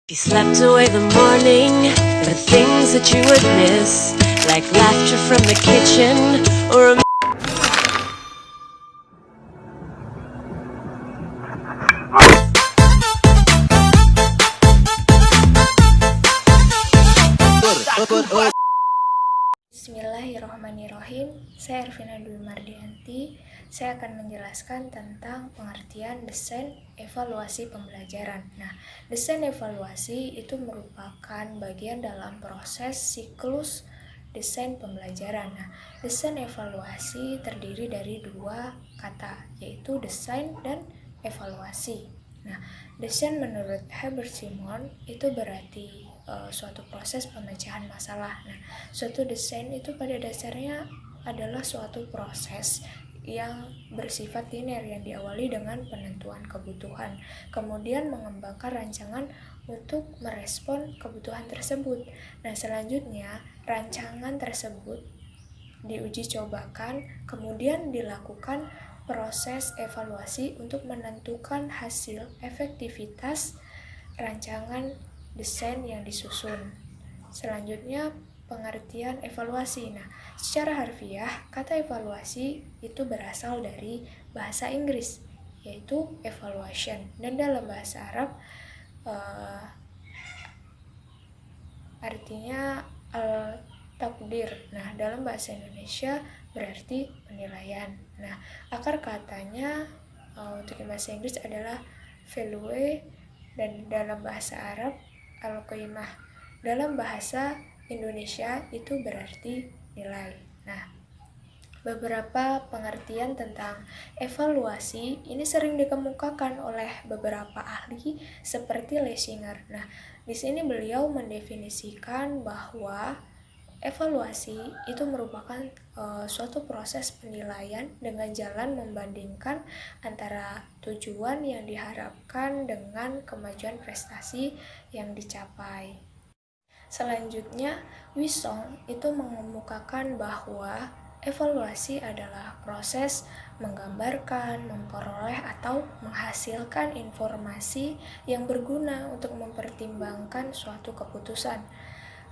You slept away the morning, the things that you would miss, like laughter from the kitchen or a Bismillahirrahmanirrahim. Saya Ervina Dwi Mardianti. Saya akan menjelaskan tentang pengertian desain evaluasi pembelajaran. Nah, desain evaluasi itu merupakan bagian dalam proses siklus desain pembelajaran. Nah, desain evaluasi terdiri dari dua kata, yaitu desain dan evaluasi. Nah, desain menurut Herbert Simon itu berarti suatu proses pemecahan masalah. Nah, suatu desain itu pada dasarnya adalah suatu proses yang bersifat linear yang diawali dengan penentuan kebutuhan, kemudian mengembangkan rancangan untuk merespon kebutuhan tersebut. Nah, selanjutnya rancangan tersebut diuji cobakan, kemudian dilakukan proses evaluasi untuk menentukan hasil efektivitas rancangan desain yang disusun. Selanjutnya, pengertian evaluasi. Nah, secara harfiah, kata evaluasi itu berasal dari bahasa Inggris, yaitu evaluation, dan dalam bahasa Arab artinya al-takdir. Nah, dalam bahasa Indonesia berarti penilaian. Nah, akar katanya untuk bahasa Inggris adalah value, dan dalam bahasa Arab al-qimah. Dalam bahasa Indonesia itu berarti nilai. Nah, beberapa pengertian tentang evaluasi ini sering dikemukakan oleh beberapa ahli seperti Lessinger. Nah, di sini beliau mendefinisikan bahwa evaluasi itu merupakan suatu proses penilaian dengan jalan membandingkan antara tujuan yang diharapkan dengan kemajuan prestasi yang dicapai. Selanjutnya, Wisong itu mengemukakan bahwa evaluasi adalah proses menggambarkan, memperoleh, atau menghasilkan informasi yang berguna untuk mempertimbangkan suatu keputusan.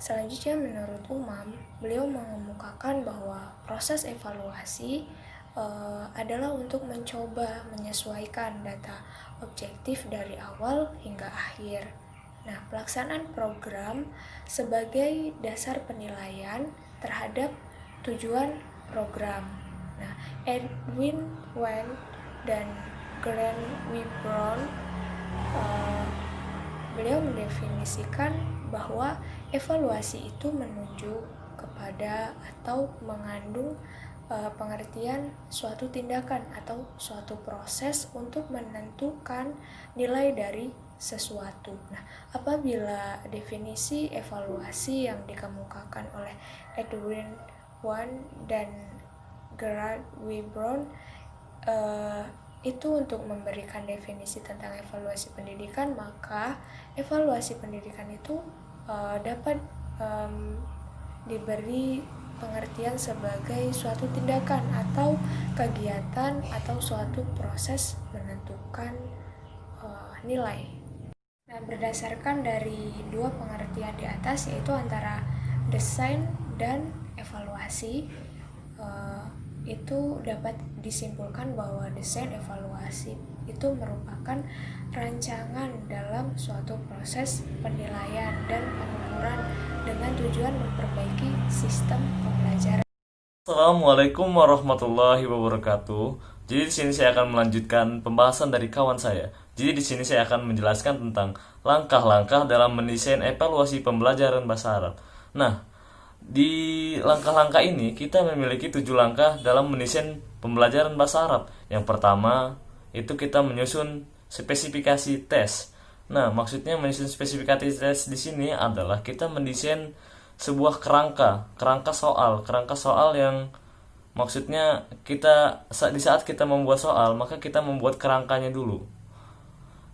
Selanjutnya, menurut Umam, beliau mengemukakan bahwa proses evaluasi adalah untuk mencoba menyesuaikan data objektif dari awal hingga akhir. Nah, pelaksanaan program sebagai dasar penilaian terhadap tujuan program. Nah, Edwin Wendt dan Grant Webron beliau mendefinisikan bahwa evaluasi itu menunjuk kepada atau mengandung pengertian suatu tindakan atau suatu proses untuk menentukan nilai dari sesuatu. Nah, apabila definisi evaluasi yang dikemukakan oleh Edwin Wendt dan Gerard Webron itu untuk memberikan definisi tentang evaluasi pendidikan, maka evaluasi pendidikan itu dapat diberi pengertian sebagai suatu tindakan atau kegiatan atau suatu proses menentukan nilai. Nah, berdasarkan dari dua pengertian di atas, yaitu antara desain dan evaluasi, itu dapat disimpulkan bahwa desain evaluasi itu merupakan rancangan dalam suatu proses penilaian dan pengukuran dengan tujuan memperbaiki sistem pembelajaran. Assalamualaikum warahmatullahi wabarakatuh. Jadi di sini saya akan melanjutkan pembahasan dari kawan saya. Jadi di sini saya akan menjelaskan tentang langkah-langkah dalam mendesain evaluasi pembelajaran bahasa Arab. Nah, di langkah-langkah ini kita memiliki 7 langkah dalam mendesain pembelajaran bahasa Arab. Yang pertama, itu kita menyusun spesifikasi tes. Nah, maksudnya menyusun spesifikasi tes di sini adalah kita mendesain sebuah kerangka soal yang maksudnya di saat kita membuat soal, maka kita membuat kerangkanya dulu.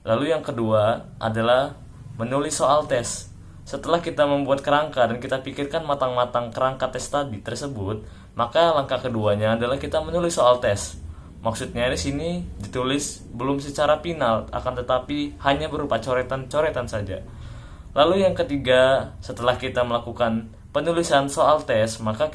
Lalu yang kedua adalah menulis soal tes. Setelah kita membuat kerangka dan kita pikirkan matang-matang kerangka tes tadi tersebut, maka langkah keduanya adalah kita menulis soal tes. Maksudnya di sini ditulis belum secara final, akan tetapi hanya berupa coretan-coretan saja. Lalu yang ketiga, setelah kita melakukan penulisan soal tes, maka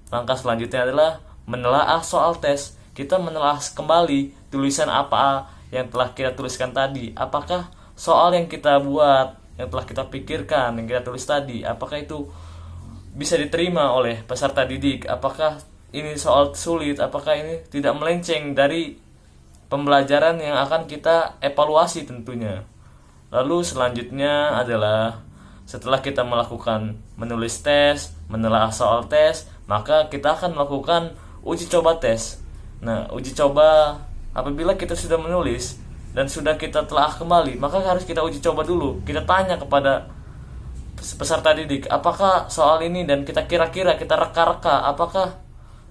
langkah selanjutnya adalah menelaah soal tes. Kita menelaah kembali tulisan apa yang telah kita tuliskan tadi. Apakah soal yang kita buat, yang telah kita pikirkan, yang kita tulis tadi, apakah itu bisa diterima oleh peserta didik? Apakah ini soal sulit? Apakah ini tidak melenceng dari pembelajaran yang akan kita evaluasi tentunya? Lalu selanjutnya adalah setelah kita melakukan menulis tes, menelaah soal tes, maka kita akan melakukan uji coba tes. Nah, uji coba apabila kita sudah menulis dan sudah kita telah kembali, maka harus kita uji coba dulu. Kita tanya kepada peserta didik, apakah soal ini, dan kita kira-kira, kita reka-reka, apakah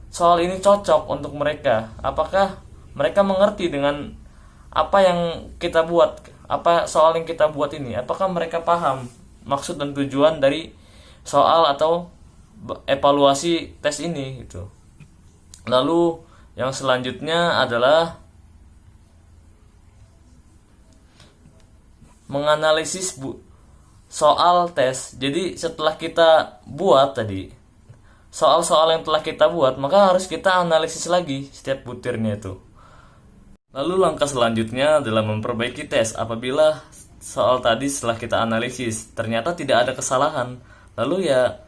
soal ini cocok untuk mereka? Apakah mereka mengerti dengan apa yang kita buat? Apa soal yang kita buat ini? Apakah mereka paham maksud dan tujuan dari soal atau evaluasi tes ini gitu. Lalu yang selanjutnya adalah menganalisis soal tes. Jadi setelah kita buat tadi soal-soal yang telah kita buat, maka harus kita analisis lagi setiap butirnya itu. Lalu langkah selanjutnya adalah memperbaiki tes. Apabila soal tadi setelah kita analisis ternyata tidak ada kesalahan, lalu ya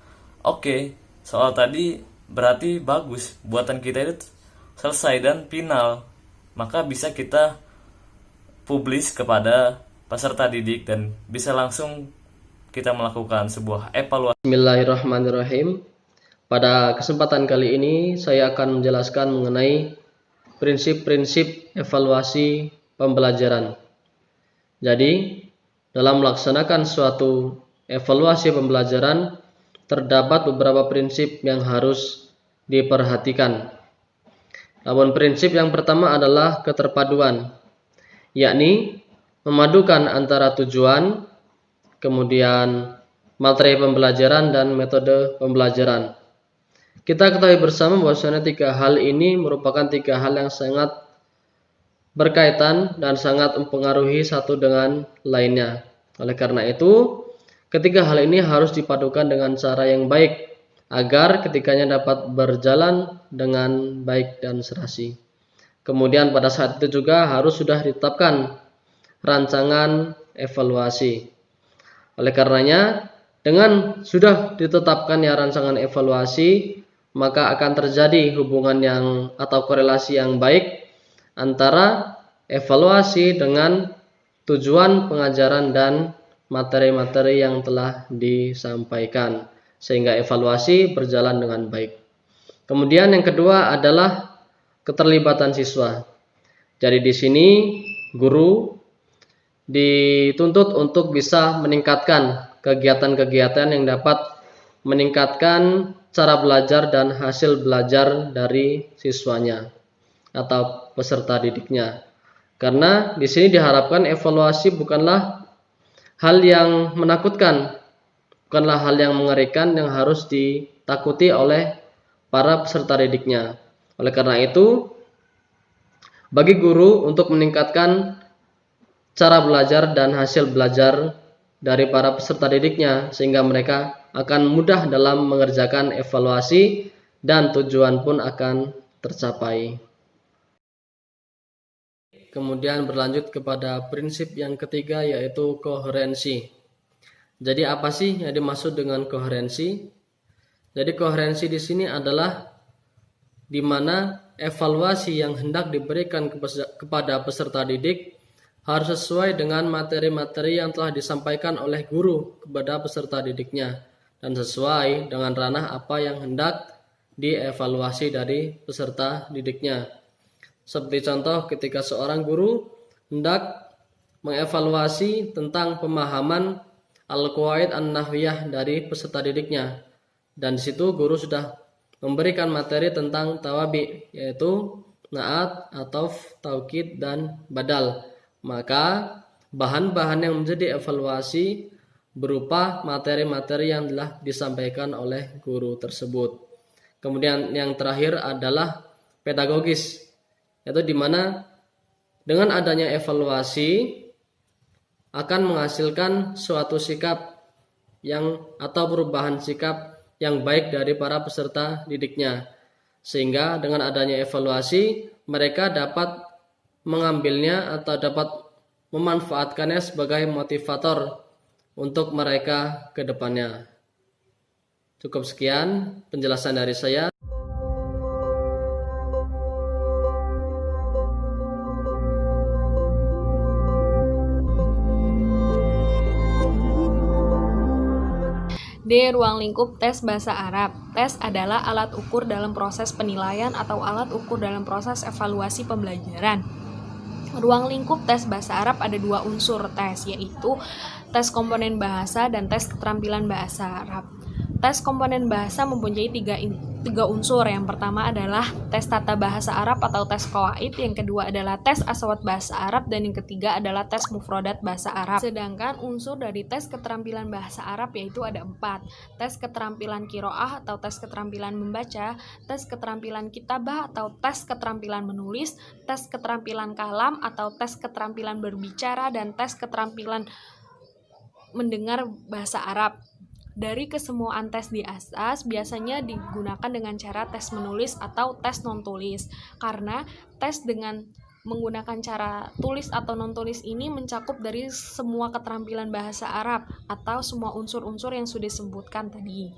oke, soal tadi berarti bagus, buatan kita itu selesai dan final, maka bisa kita publish kepada peserta didik dan bisa langsung kita melakukan sebuah evaluasi. Bismillahirrahmanirrahim. Pada kesempatan kali ini saya akan menjelaskan mengenai prinsip-prinsip evaluasi pembelajaran. Jadi, dalam melaksanakan suatu evaluasi pembelajaran, terdapat beberapa prinsip yang harus diperhatikan. Namun prinsip yang pertama adalah keterpaduan, yakni memadukan antara tujuan, kemudian materi pembelajaran dan metode pembelajaran. Kita ketahui bersama bahwasanya tiga hal ini merupakan tiga hal yang sangat berkaitan dan sangat mempengaruhi satu dengan lainnya. Oleh karena itu, ketiga hal ini harus dipadukan dengan cara yang baik agar ketiganya dapat berjalan dengan baik dan serasi. Kemudian pada saat itu juga harus sudah ditetapkan rancangan evaluasi. Oleh karenanya, dengan sudah ditetapkannya rancangan evaluasi, maka akan terjadi hubungan yang atau korelasi yang baik antara evaluasi dengan tujuan pengajaran dan materi-materi yang telah disampaikan, sehingga evaluasi berjalan dengan baik. Kemudian yang kedua adalah keterlibatan siswa. Jadi di sini guru dituntut untuk bisa meningkatkan kegiatan-kegiatan yang dapat meningkatkan cara belajar dan hasil belajar dari siswanya atau peserta didiknya. Karena di sini diharapkan evaluasi bukanlah hal yang menakutkan, bukanlah hal yang mengerikan yang harus ditakuti oleh para peserta didiknya. Oleh karena itu, bagi guru untuk meningkatkan cara belajar dan hasil belajar dari para peserta didiknya, sehingga mereka akan mudah dalam mengerjakan evaluasi dan tujuan pun akan tercapai. Kemudian berlanjut kepada prinsip yang ketiga, yaitu koherensi. Jadi apa sih yang dimaksud dengan koherensi? Jadi koherensi di sini adalah di mana evaluasi yang hendak diberikan kepada peserta didik harus sesuai dengan materi-materi yang telah disampaikan oleh guru kepada peserta didiknya dan sesuai dengan ranah apa yang hendak dievaluasi dari peserta didiknya. Seperti contoh ketika seorang guru hendak mengevaluasi tentang pemahaman al-qawaid an-nahwiyah dari peserta didiknya, dan di situ guru sudah memberikan materi tentang tawabi, yaitu naat, ataf, taukid, dan badal. Maka bahan-bahan yang menjadi evaluasi berupa materi-materi yang telah disampaikan oleh guru tersebut. Kemudian yang terakhir adalah pedagogis, yaitu di mana dengan adanya evaluasi akan menghasilkan suatu sikap atau perubahan sikap yang baik dari para peserta didiknya. Sehingga dengan adanya evaluasi, mereka dapat mengambilnya atau dapat memanfaatkannya sebagai motivator untuk mereka ke depannya. Cukup sekian penjelasan dari saya. D. Ruang lingkup tes bahasa Arab. Tes adalah alat ukur dalam proses penilaian atau alat ukur dalam proses evaluasi pembelajaran. Ruang lingkup tes bahasa Arab ada dua unsur tes, yaitu tes komponen bahasa dan tes keterampilan bahasa Arab. Tes komponen bahasa mempunyai tiga unsur. Yang pertama adalah tes tata bahasa Arab atau tes qawaid, yang kedua adalah tes asawat bahasa Arab, dan yang ketiga adalah tes mufrodat bahasa Arab. Sedangkan unsur dari tes keterampilan bahasa Arab yaitu ada 4. Tes keterampilan qiraah atau tes keterampilan membaca, tes keterampilan kitabah atau tes keterampilan menulis, tes keterampilan kalam atau tes keterampilan berbicara, dan tes keterampilan mendengar bahasa Arab. Dari kesemuaan tes di atas biasanya digunakan dengan cara tes menulis atau tes non-tulis, karena tes dengan menggunakan cara tulis atau non-tulis ini mencakup dari semua keterampilan bahasa Arab atau semua unsur-unsur yang sudah disebutkan tadi.